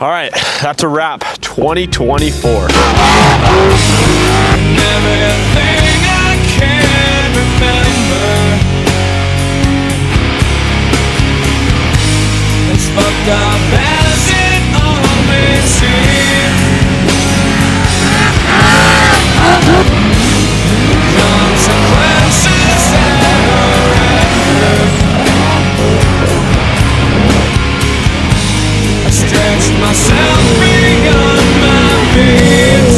All right, that's a wrap. 2024. Everything I can remember, as fucked up as it always seems. Consequences ever. I stretched myself beyond my means.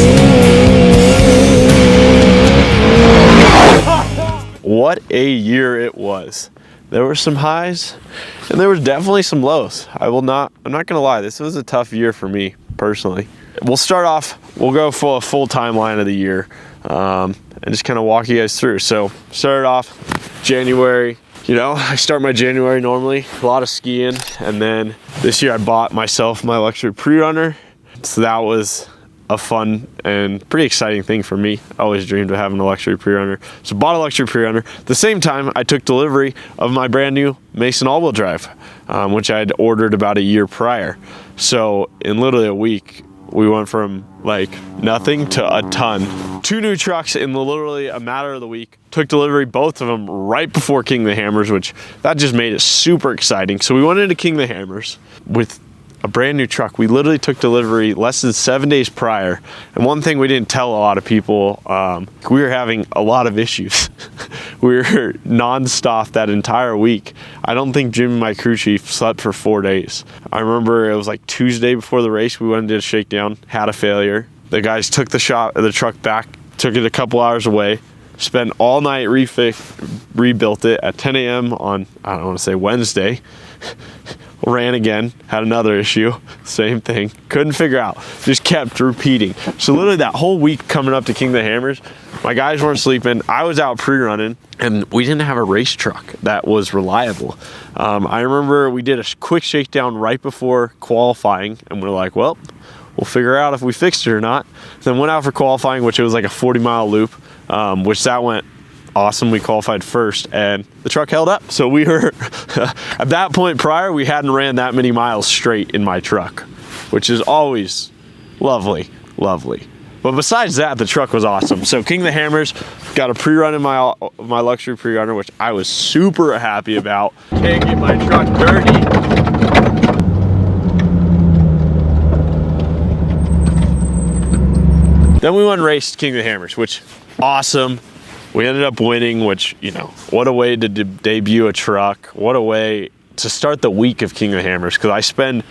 What a year it was. There were some highs and there was definitely some lows. I'm not gonna lie, this was a tough year for me personally. We'll start off, we'll go for a full timeline of the year and just kind of walk you guys through. So started off January. You know, I start my January normally, a lot of skiing, and then this year I bought myself my luxury pre-runner. So that was a fun and pretty exciting thing for me. I always dreamed of having a luxury pre-runner. So bought a luxury pre-runner. At the same time, I took delivery of my brand new Mason all-wheel drive, which I had ordered about a year prior. So in literally a week, we went from like nothing to a ton. 2 new trucks in literally a matter of the week. Took delivery, both of them right before King of the Hammers, which that just made it super exciting. So we went into King of the Hammers with a brand new truck. We literally took delivery less than 7 days prior. And one thing we didn't tell a lot of people, we were having a lot of issues. We were nonstop that entire week. I don't think Jim, my crew chief, slept for 4 days. I remember it was like Tuesday before the race, we went and did a shakedown, had a failure. The guys took the truck back, took it a couple hours away, spent all night rebuilt it at 10 a.m. on, I don't want to say Wednesday. Ran again, had another issue, same thing, couldn't figure out, just kept repeating. So literally that whole week coming up to King of the Hammers, my guys weren't sleeping, I was out pre-running, and we didn't have a race truck that was reliable. I remember we did a quick shakedown right before qualifying, and we're like, well, we'll figure out if we fixed it or not. Then went out for qualifying, which it was like a 40-mile loop, which that went awesome. We qualified first and the truck held up. So we were, at that point prior, we hadn't ran that many miles straight in my truck, which is always lovely, lovely. But besides that, the truck was awesome. So King of the Hammers, got a pre-run in my luxury pre-runner, which I was super happy about. Can't get my truck dirty. Then we went and raced King of the Hammers, which awesome. We ended up winning, which, you know, what a way to debut a truck. What a way to start the week of King of the Hammers, because I spend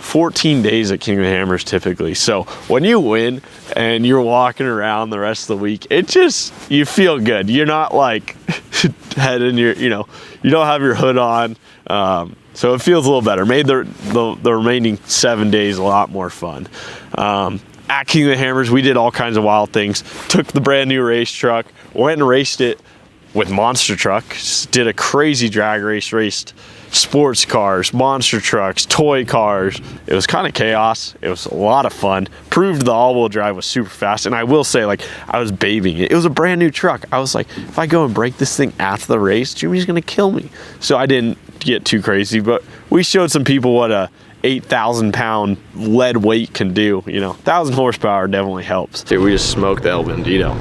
14 days at King of the Hammers typically. So when you win and you're walking around the rest of the week, it just, you feel good. You're not like head in your, you know, you don't have your hood on. So it feels a little better. Made the remaining 7 days a lot more fun. At King of the Hammers, we did all kinds of wild things. Took the brand new race truck, went and raced it with monster trucks, did a crazy drag race, raced sports cars, monster trucks, toy cars. It was kind of chaos. It was a lot of fun. Proved the all-wheel drive was super fast. And I will say, like, I was babying it. It was a brand new truck. I was like, if I go and break this thing after the race, Jimmy's gonna kill me. So I didn't get too crazy, but we showed some people what a 8,000-pound lead weight can do. You know, 1,000 horsepower definitely helps. Dude, we just smoked the El Bandito.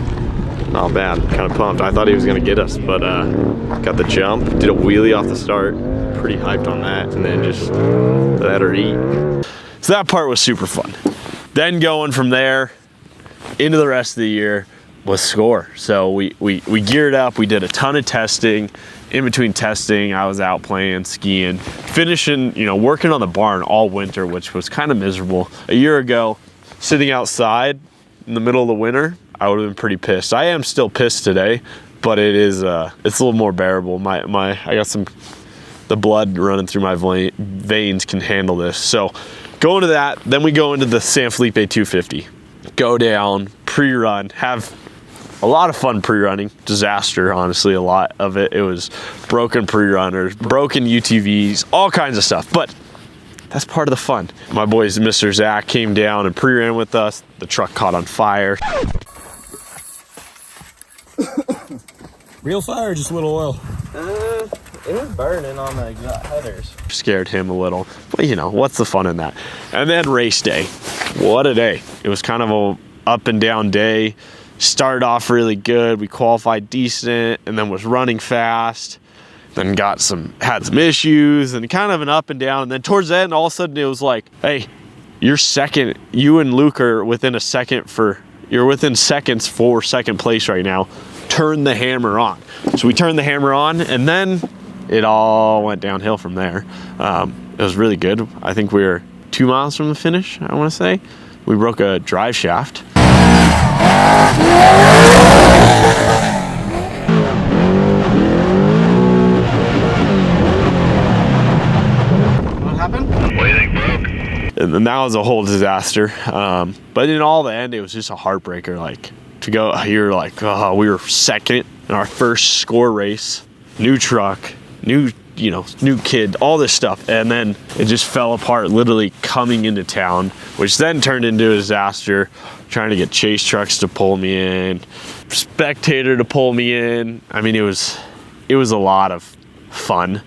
Not bad, kind of pumped. I thought he was gonna get us, but got the jump, did a wheelie off the start. Pretty hyped on that, and then just let her eat. So that part was super fun. Then going from there into the rest of the year was score. So we geared up, we did a ton of testing. In between testing, I was out playing, skiing, finishing, you know, working on the barn all winter, which was kind of miserable. A year ago, sitting outside in the middle of the winter, I would have been pretty pissed. I am still pissed today, but it is, it's a little more bearable. I got the blood running through my veins can handle this. So going to that, then we go into the San Felipe 250. Go down, pre-run, have a lot of fun pre-running. Disaster, honestly, a lot of it. It was broken pre-runners, broken UTVs, all kinds of stuff. But that's part of the fun. My boys, Mr. Zach, came down and pre-ran with us. The truck caught on fire. Real fire or just a little oil? It was burning on the headers. Scared him a little, but you know, what's the fun in that? And then race day. What a day. It was kind of a up and down day. Started off really good. We qualified decent and then was running fast. Then had some issues and kind of an up and down. And then towards the end, all of a sudden it was like, hey, you're second. You and Luke are within seconds for second place right now. Turn the hammer on. So we turned the hammer on, and then it all went downhill from there. It was really good. I think we were 2 miles from the finish, I want to say. We broke a drive shaft. What happened? What do you think broke? And then that was a whole disaster. But in all the end, it was just a heartbreaker. Like to go here, like we were second in our first score race, new truck, new kid, all this stuff, and then it just fell apart literally coming into town, which then turned into a disaster. Trying to get chase trucks to pull me in, spectator to pull me in. I mean, it was a lot of fun.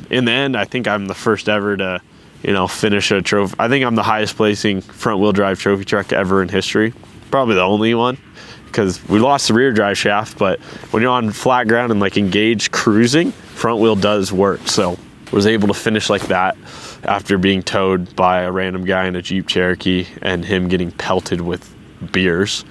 In the end, I think I'm the first ever to finish a trophy. I think I'm the highest placing front wheel drive trophy truck ever in history. Probably the only one, because we lost the rear drive shaft, but when you're on flat ground and like engaged cruising, front wheel does work. So was able to finish like that after being towed by a random guy in a Jeep Cherokee and him getting pelted with beers.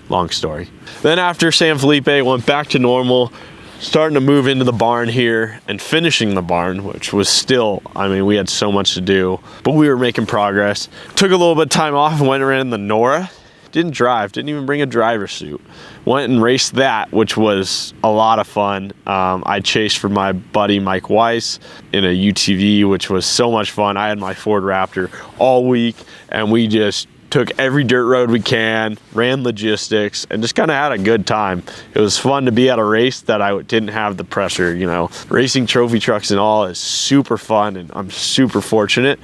Long story. Then after San Felipe, went back to normal, starting to move into the barn here and finishing the barn, which was still, I mean, we had so much to do, but we were making progress. Took a little bit of time off and went around the Norra. Didn't drive, didn't even bring a driver's suit. Went and raced that, which was a lot of fun. I chased for my buddy Mike Weiss in a UTV, which was so much fun. I had my Ford Raptor all week, and we just took every dirt road we can, ran logistics, and just kind of had a good time. It was fun to be at a race that I didn't have the pressure. Racing trophy trucks and all is super fun, and I'm super fortunate,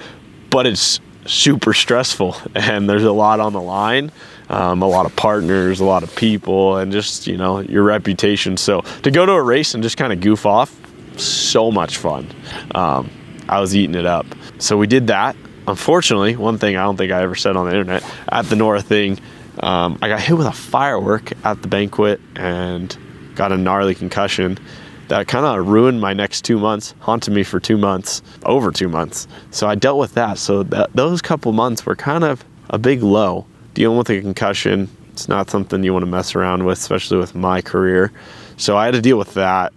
but it's super stressful, and there's a lot on the line. A lot of partners, a lot of people, and just your reputation. So to go to a race and just kind of goof off, so much fun. I was eating it up. So we did that. Unfortunately, one thing I don't think I ever said on the internet, at the Norra thing, I got hit with a firework at the banquet and got a gnarly concussion that kind of ruined my next 2 months, haunted me for 2 months, over 2 months. So I dealt with that. So those couple months were kind of a big low. Dealing with a concussion, it's not something you want to mess around with, especially with my career. So I had to deal with that.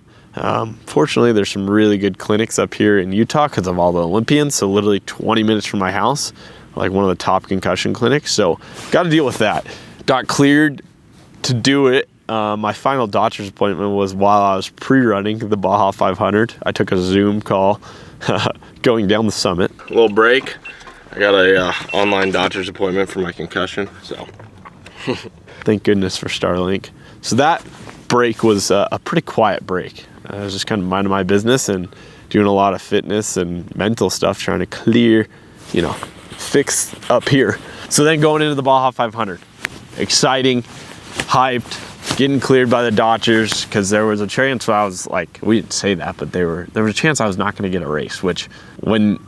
Fortunately, there's some really good clinics up here in Utah because of all the Olympians. So literally 20 minutes from my house, like one of the top concussion clinics. So got to deal with that. Got cleared to do it. My final doctor's appointment was while I was pre-running the Baja 500. I took a Zoom call going down the summit. A little break. I got a online doctor's appointment for my concussion, so thank goodness for Starlink. So that break was a pretty quiet break. I was just kind of minding my business and doing a lot of fitness and mental stuff, trying to clear, fix up here. So then going into the Baja 500, exciting, hyped, getting cleared by the doctors, because there was a chance I was like, we didn't say that, but there was a chance I was not going to get a race, which when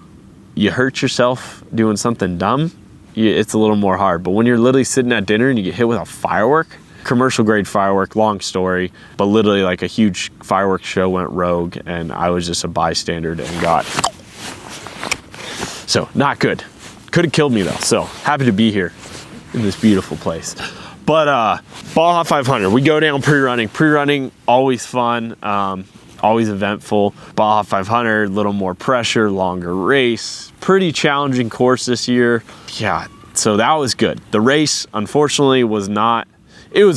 you hurt yourself doing something dumb, it's a little more hard. But when you're literally sitting at dinner and you get hit with a firework, commercial grade firework, long story, but literally like a huge fireworks show went rogue and I was just a bystander and got, so not good. Could have killed me though. So happy to be here in this beautiful place. But Baja 500, we go down pre-running, always fun. Always eventful. Baja 500, a little more pressure, longer race, pretty challenging course this year. Yeah, so that was good. The race, unfortunately, it was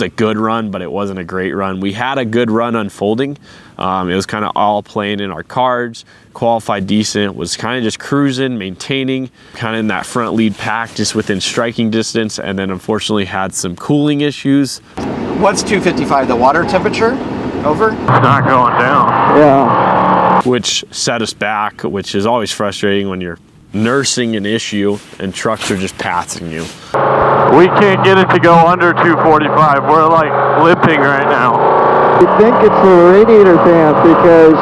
a good run, but it wasn't a great run. We had a good run unfolding. It was kind of all playing in our cards. Qualified decent, was kind of just cruising, maintaining, kind of in that front lead pack, just within striking distance, and then unfortunately had some cooling issues. What's 255, the water temperature? Over? It's not going down. Yeah. Which set us back, which is always frustrating when you're nursing an issue and trucks are just passing you. We can't get it to go under 245. We're like lipping right now. I think it's the radiator fan because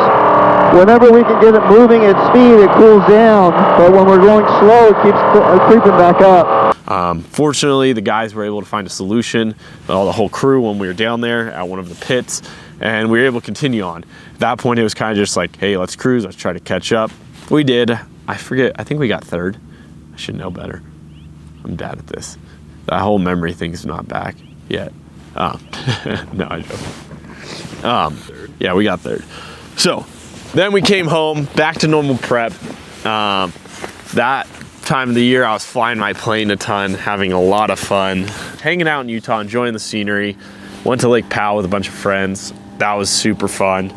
whenever we can get it moving at speed, it cools down. But when we're going slow, it keeps creeping back up. Fortunately, the guys were able to find a solution, the whole crew, when we were down there at one of the pits, and we were able to continue on. At that point, it was kind of just like, hey, let's cruise, let's try to catch up. We did. I forget, I think we got third. I should know better. I'm bad at this. That whole memory thing's not back yet. No, I joke. Yeah, we got third. So then we came home, back to normal prep. That time of the year, I was flying my plane a ton, having a lot of fun, hanging out in Utah, enjoying the scenery. Went to Lake Powell with a bunch of friends. That was super fun.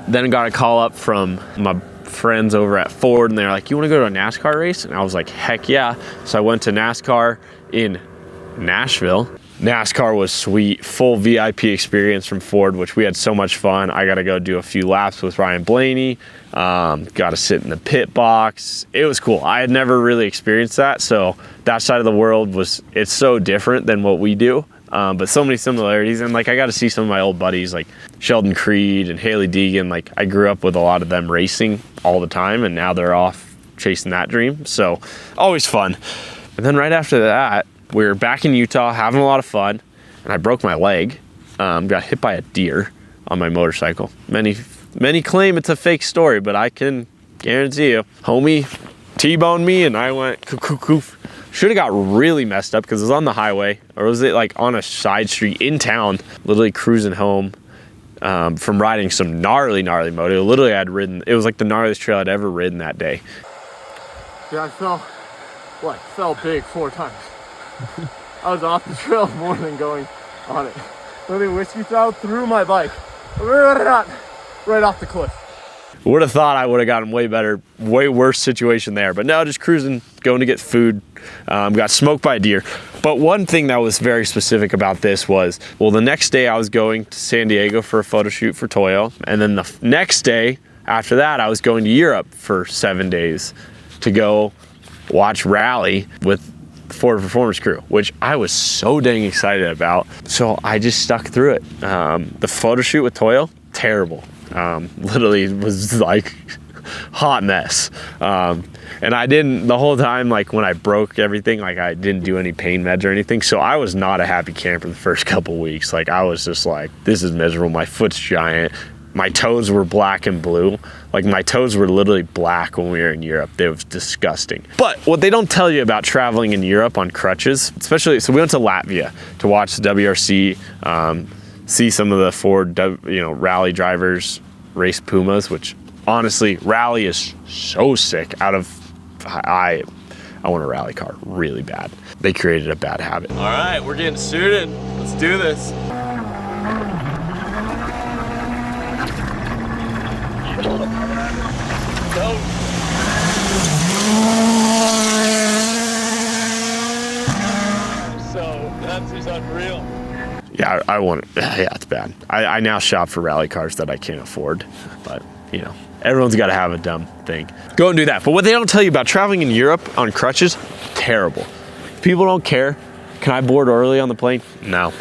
Then got a call up from my friends over at Ford, and they're like, you want to go to a NASCAR race? And I was like, heck yeah. So I went to NASCAR in Nashville. NASCAR was sweet, full VIP experience from Ford, which we had so much fun. I got to go do a few laps with Ryan Blaney, got to sit in the pit box. It was cool. I had never really experienced that, so that side of the world it's so different than what we do, but so many similarities. And like, I got to see some of my old buddies like Sheldon Creed and Haley Deegan. Like, I grew up with a lot of them racing all the time, and now they're off chasing that dream, so always fun. And then right after that, we were back in Utah having a lot of fun, and I broke my leg. Got hit by a deer on my motorcycle. Many claim it's a fake story, but I can guarantee you, homie T-boned me and I went coof. Should have got really messed up because it was on the highway, or was it like on a side street in town, literally cruising home from riding some gnarly moto. Literally, I'd ridden, it was like the gnarliest trail I'd ever ridden that day. Yeah, I fell big 4 times. I was off the trail more than going on it. Literally whiskey style through my bike. Right off the cliff. Would have thought I would have gotten way worse situation there. But no, just cruising, going to get food. Got smoked by a deer. But one thing that was very specific about this was, well, the next day I was going to San Diego for a photo shoot for Toyo. And then the next day after that, I was going to Europe for 7 days to go watch rally with Ford Performance crew, which I was so dang excited about. So I just stuck through it. The photo shoot with Toyo, terrible. Literally it was like hot mess. And I didn't, the whole time, like when I broke everything, like I didn't do any pain meds or anything. So I was not a happy camper the first couple weeks. Like I was just like, this is miserable. My foot's giant. My toes were black and blue. Like my toes were literally black when we were in Europe. It was disgusting. But what they don't tell you about traveling in Europe on crutches, especially, so we went to Latvia to watch the WRC, see some of the Ford, rally drivers race Pumas, which honestly, rally is so sick. I want a rally car really bad. They created a bad habit. All right, we're getting suited. Let's do this. So that's just unreal. Yeah, I want it. Yeah, it's bad. I now shop for rally cars that I can't afford, but everyone's got to have a dumb thing. Go and do that. But what they don't tell you about traveling in Europe on crutches, terrible. People don't care. Can I board early on the plane? No.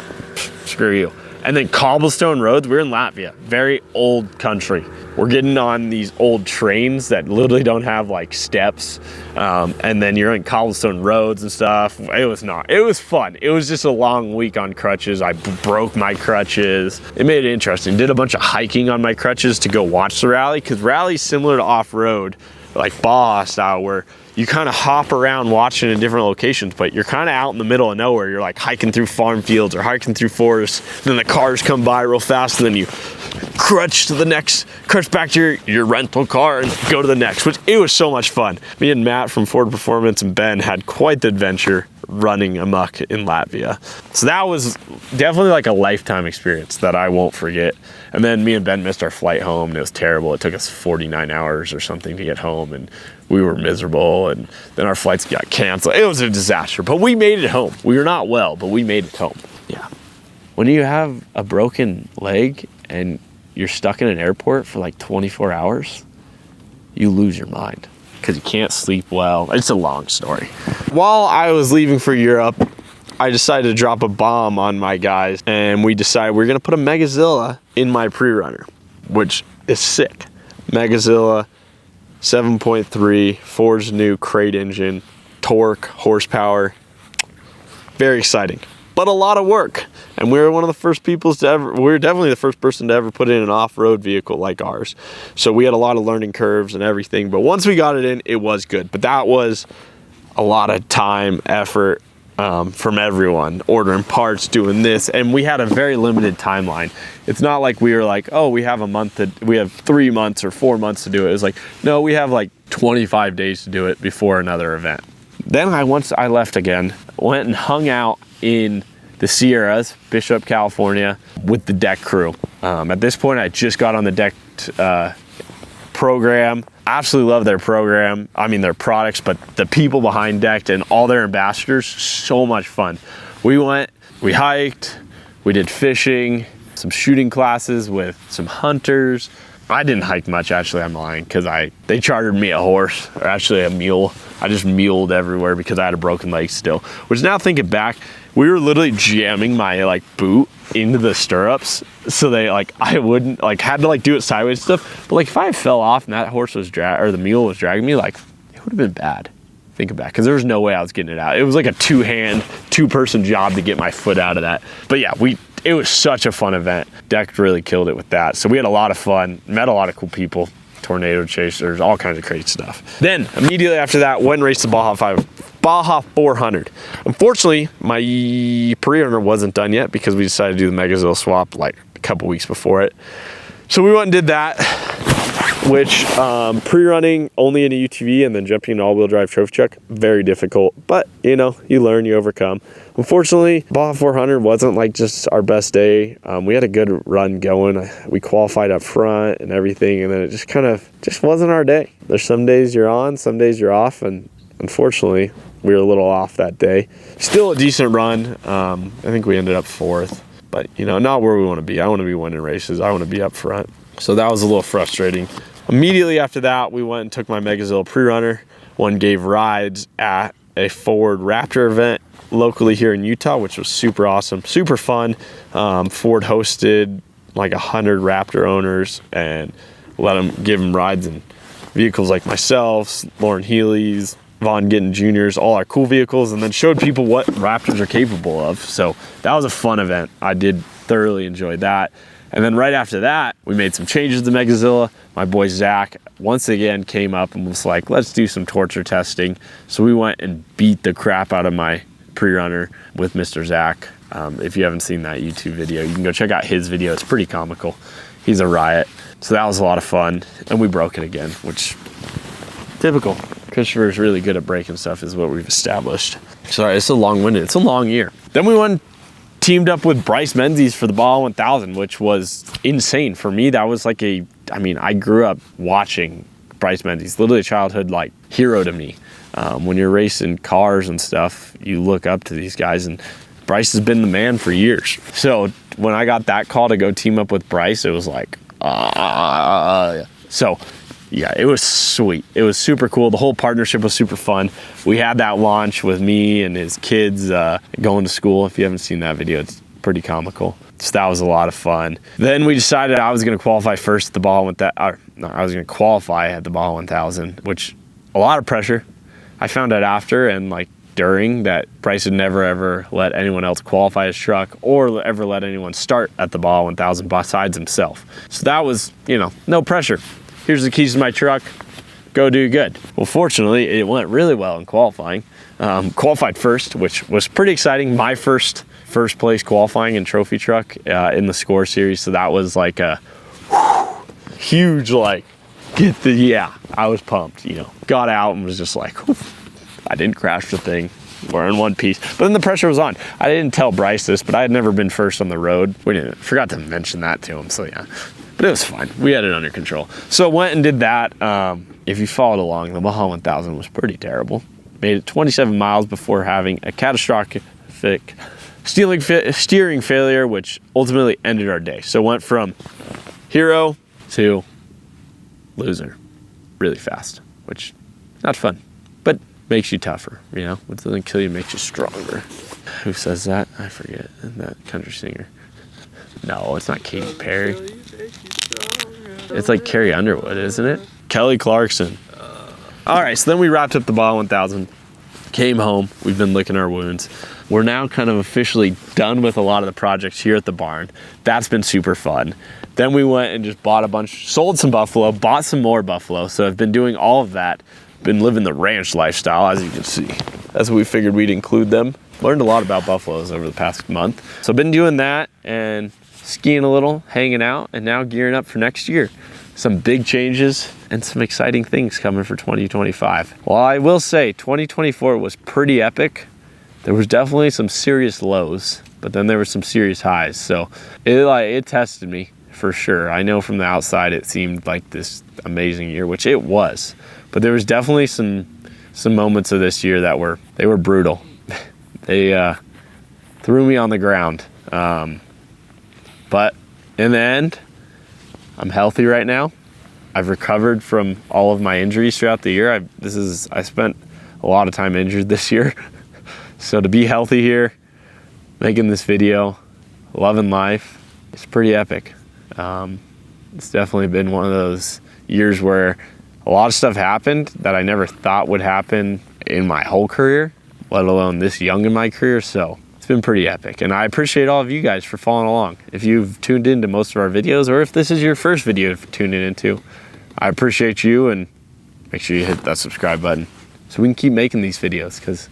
Screw you. And then cobblestone roads, we're in Latvia, very old country. We're getting on these old trains that literally don't have like steps. And then you're in cobblestone roads and stuff. It was fun. It was just a long week on crutches. I broke my crutches. It made it interesting. Did a bunch of hiking on my crutches to go watch the rally, because rally's similar to off-road, like Baja style, where you kind of hop around watching in different locations, but you're kind of out in the middle of nowhere. You're like hiking through farm fields or hiking through forests. Then the cars come by real fast, and then you crutch back to your rental car and go to the next, which it was so much fun. Me and Matt from Ford Performance and Ben had quite the adventure running amok in Latvia. So that was definitely like a lifetime experience that I won't forget. And then me and Ben missed our flight home, and it was terrible. It took us 49 hours or something to get home, and we were miserable, and then our flights got canceled. It was a disaster, but we made it home. We were not well, but we made it home. Yeah. When you have a broken leg and you're stuck in an airport for like 24 hours, you lose your mind because you can't sleep well. It's a long story. While I was leaving for Europe, I decided to drop a bomb on my guys, and we decided we're gonna put a Megazilla in my pre-runner, which is sick. Megazilla 7.3, Ford's new crate engine, torque, horsepower. Very exciting, but a lot of work. And we were one of the first people to ever, we were definitely the first person to ever put in an off-road vehicle like ours. So we had a lot of learning curves and everything, but once we got it in, it was good. But that was a lot of time, effort from everyone, ordering parts, doing this, and we had a very limited timeline. It's not like we were like, oh, we have a month, we have 3 months or 4 months to do it. It was like, no, we have like 25 days to do it before another event. Then once I left again, went and hung out in the Sierras, Bishop, California, with the deck crew. At this point, I just got on the deck program. Absolutely love their program. I mean, their products, but the people behind Decked and all their ambassadors, so much fun. We went, we hiked, we did fishing, some shooting classes with some hunters. I didn't hike much, actually, I'm lying, because they chartered me a horse, or actually a mule. I just muled everywhere because I had a broken leg still. Which now thinking back, we were literally jamming my boot into the stirrups, so they I wouldn't had to do it sideways and stuff. But if I fell off and that horse was the mule was dragging me, it would have been bad. Thinking back, because there was no way I was getting it out. It was like a two-person job to get my foot out of that. But yeah, it was such a fun event. Deck really killed it with that. So we had a lot of fun, met a lot of cool people, tornado chasers, all kinds of crazy stuff. Then immediately after that, went and raced the Baja 400. Unfortunately, my pre-runner wasn't done yet because we decided to do the Megazilla swap a couple weeks before it. So we went and did that, which pre-running only in a UTV and then jumping in an all-wheel drive trophy truck, very difficult, but you learn, you overcome. Unfortunately, Baja 400 wasn't just our best day. We had a good run going. We qualified up front and everything, and then it just wasn't our day. There's some days you're on, some days you're off, and unfortunately, we were a little off that day. Still a decent run. I think we ended up 4th, but not where we want to be. I want to be winning races. I want to be up front. So that was a little frustrating. Immediately after that, we went and took my Megazilla pre-runner. Gave rides at a Ford Raptor event locally here in Utah, which was super awesome, super fun. Ford hosted 100 Raptor owners and give them rides in vehicles like myself, Lauren Healy's, Von Gittin Jr.'s, all our cool vehicles, and then showed people what Raptors are capable of. So that was a fun event. I did thoroughly enjoy that. And then right after that, we made some changes to Megazilla. My boy Zach once again came up and was like, let's do some torture testing. So we went and beat the crap out of my pre-runner with Mr. Zach. If you haven't seen that YouTube video, you can go check out his video. It's pretty comical. He's a riot. So that was a lot of fun. And we broke it again, which typical. Christopher's really good at breaking stuff is what we've established. Sorry, it's a long-winded. It's a long year. Then we went teamed up with Bryce Menzies for the Baja 1000, which was insane. For me, that was I grew up watching Bryce Menzies, literally a childhood hero to me. When you're racing cars and stuff, you look up to these guys, and Bryce has been the man for years. So when I got that call to go team up with Bryce, it was so yeah, it was sweet. It was super cool. The whole partnership was super fun. We had that launch with me and his kids going to school. If you haven't seen that video, it's pretty comical. So that was a lot of fun. Then we decided I was going to qualify first at the Baja 1000. I was going to qualify at the Baja 1000, which a lot of pressure. I found out after and during that Bryce would never ever let anyone else qualify his truck or ever let anyone start at the Baja 1000 besides himself. So that was, no pressure. Here's the keys to my truck, go do good. Well, fortunately, it went really well in qualifying. Qualified first, which was pretty exciting. My first place qualifying in trophy truck in the Score series. So that was a huge, I was pumped, Got out and was just I didn't crash the thing. We're in one piece. But then the pressure was on. I didn't tell Bryce this, but I had never been first on the road. Forgot to mention that to him, so yeah. But it was fine. We had it under control. So went and did that. If you followed along, the Baja 1000 was pretty terrible. Made it 27 miles before having a catastrophic steering failure, which ultimately ended our day. So went from hero to loser really fast, which not fun, but makes you tougher, What doesn't kill you makes you stronger. Who says that? I forget. That country singer. No, it's not Katy Perry. It's like Carrie Underwood, isn't it? Kelly Clarkson. All right, so then we wrapped up the Baja 1000, came home. We've been licking our wounds. We're now kind of officially done with a lot of the projects here at the barn. That's been super fun. Then we went and just bought a bunch, sold some buffalo, bought some more buffalo. So I've been doing all of that. Been living the ranch lifestyle, as you can see. That's what we figured we'd include them. Learned a lot about buffaloes over the past month. So I've been doing that and skiing a little, hanging out, and now gearing up for next year. Some big changes and some exciting things coming for 2025. Well, I will say 2024 was pretty epic. There was definitely some serious lows, but then there were some serious highs. So it tested me for sure. I know from the outside it seemed like this amazing year, which it was. But there was definitely some moments of this year that were brutal. They threw me on the ground. But in the end, I'm healthy right now. I've recovered from all of my injuries throughout the year. I spent a lot of time injured this year. So to be healthy here, making this video, loving life, it's pretty epic. It's definitely been one of those years where a lot of stuff happened that I never thought would happen in my whole career, let alone this young in my career. So it's been pretty epic. And I appreciate all of you guys for following along. If you've tuned into most of our videos, or if this is your first video to tune into, I appreciate you, and make sure you hit that subscribe button so we can keep making these videos, because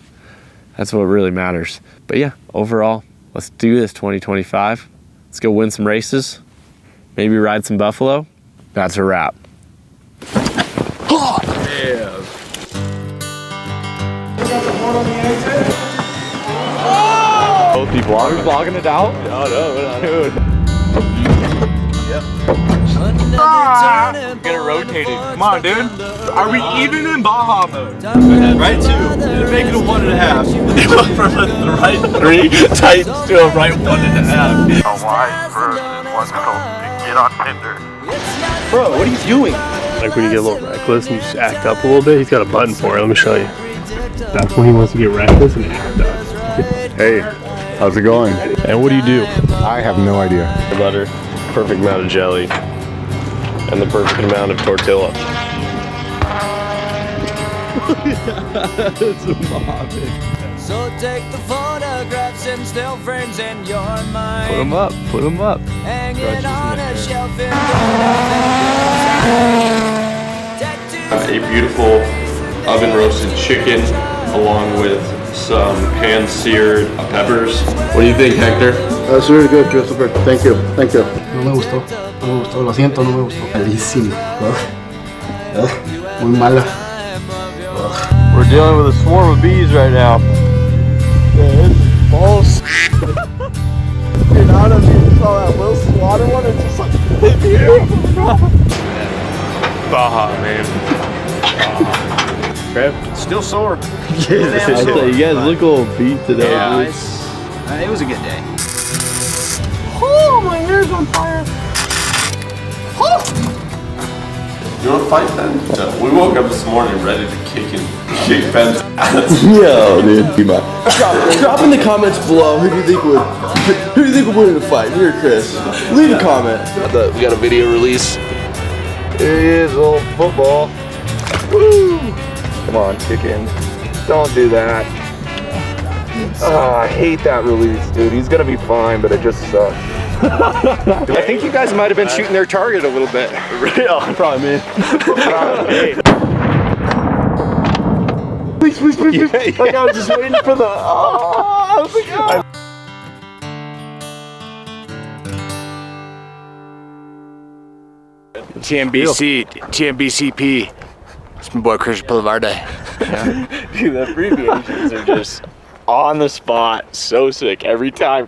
that's what really matters. But yeah, overall, let's do this 2025. Let's go win some races, maybe ride some buffalo. That's a wrap. Both be vlogging. Vlogging it out? Oh no, we're not. Dude. Get it rotated. Come on, dude. Are we even in Baja mode? Right 2. You're making a 1.5. It went from a right 3 Titans to a right 1.5. A wise version was called Get on Tinder. Bro, what are you doing? Like when you get a little reckless and you just act up a little bit, he's got a button for it. Let me show you. That's when he wants to get reckless and act up. Hey, how's it going? And what do you do? I have no idea. Butter, perfect amount of jelly, and the perfect amount of tortilla. It's a mobbing. So take the photographs and still frames in your mind. Put them up, put them up. Hanging on a shelf in A beautiful oven roasted chicken along with some hand seared peppers. What do you think, Hector? That's really good, Christopher. Thank you. Thank you. No me gustó, lo siento, no me gustó. Malísimo. Muy mala. We're dealing with a swarm of bees right now. Balls. Dude, I don't know if you saw that Will Slaughter one. It's just like hit me. Baja, man. Still sore. Yeah, you guys look a little beat today. Yeah, it was a good day. Oh, my hair's on fire. You want to fight then? No. We woke up this morning ready to kick Ben's ass. Yo, dude. Drop in the comments below who do you think would win in a fight, me or Chris? Leave a comment. We got a video release. Here he is, old football. Woo! Come on, kick in. Don't do that. Oh, I hate that release, dude. He's gonna be fine, but it just sucks. I think you guys might have been shooting their target a little bit. Real. Probably me. Probably me. Please. Like I was just waiting for the. Oh, I was like, oh. TMBCP. It's my boy Chris Polvoorde. Dude, the abbreviations are just on the spot. So sick every time.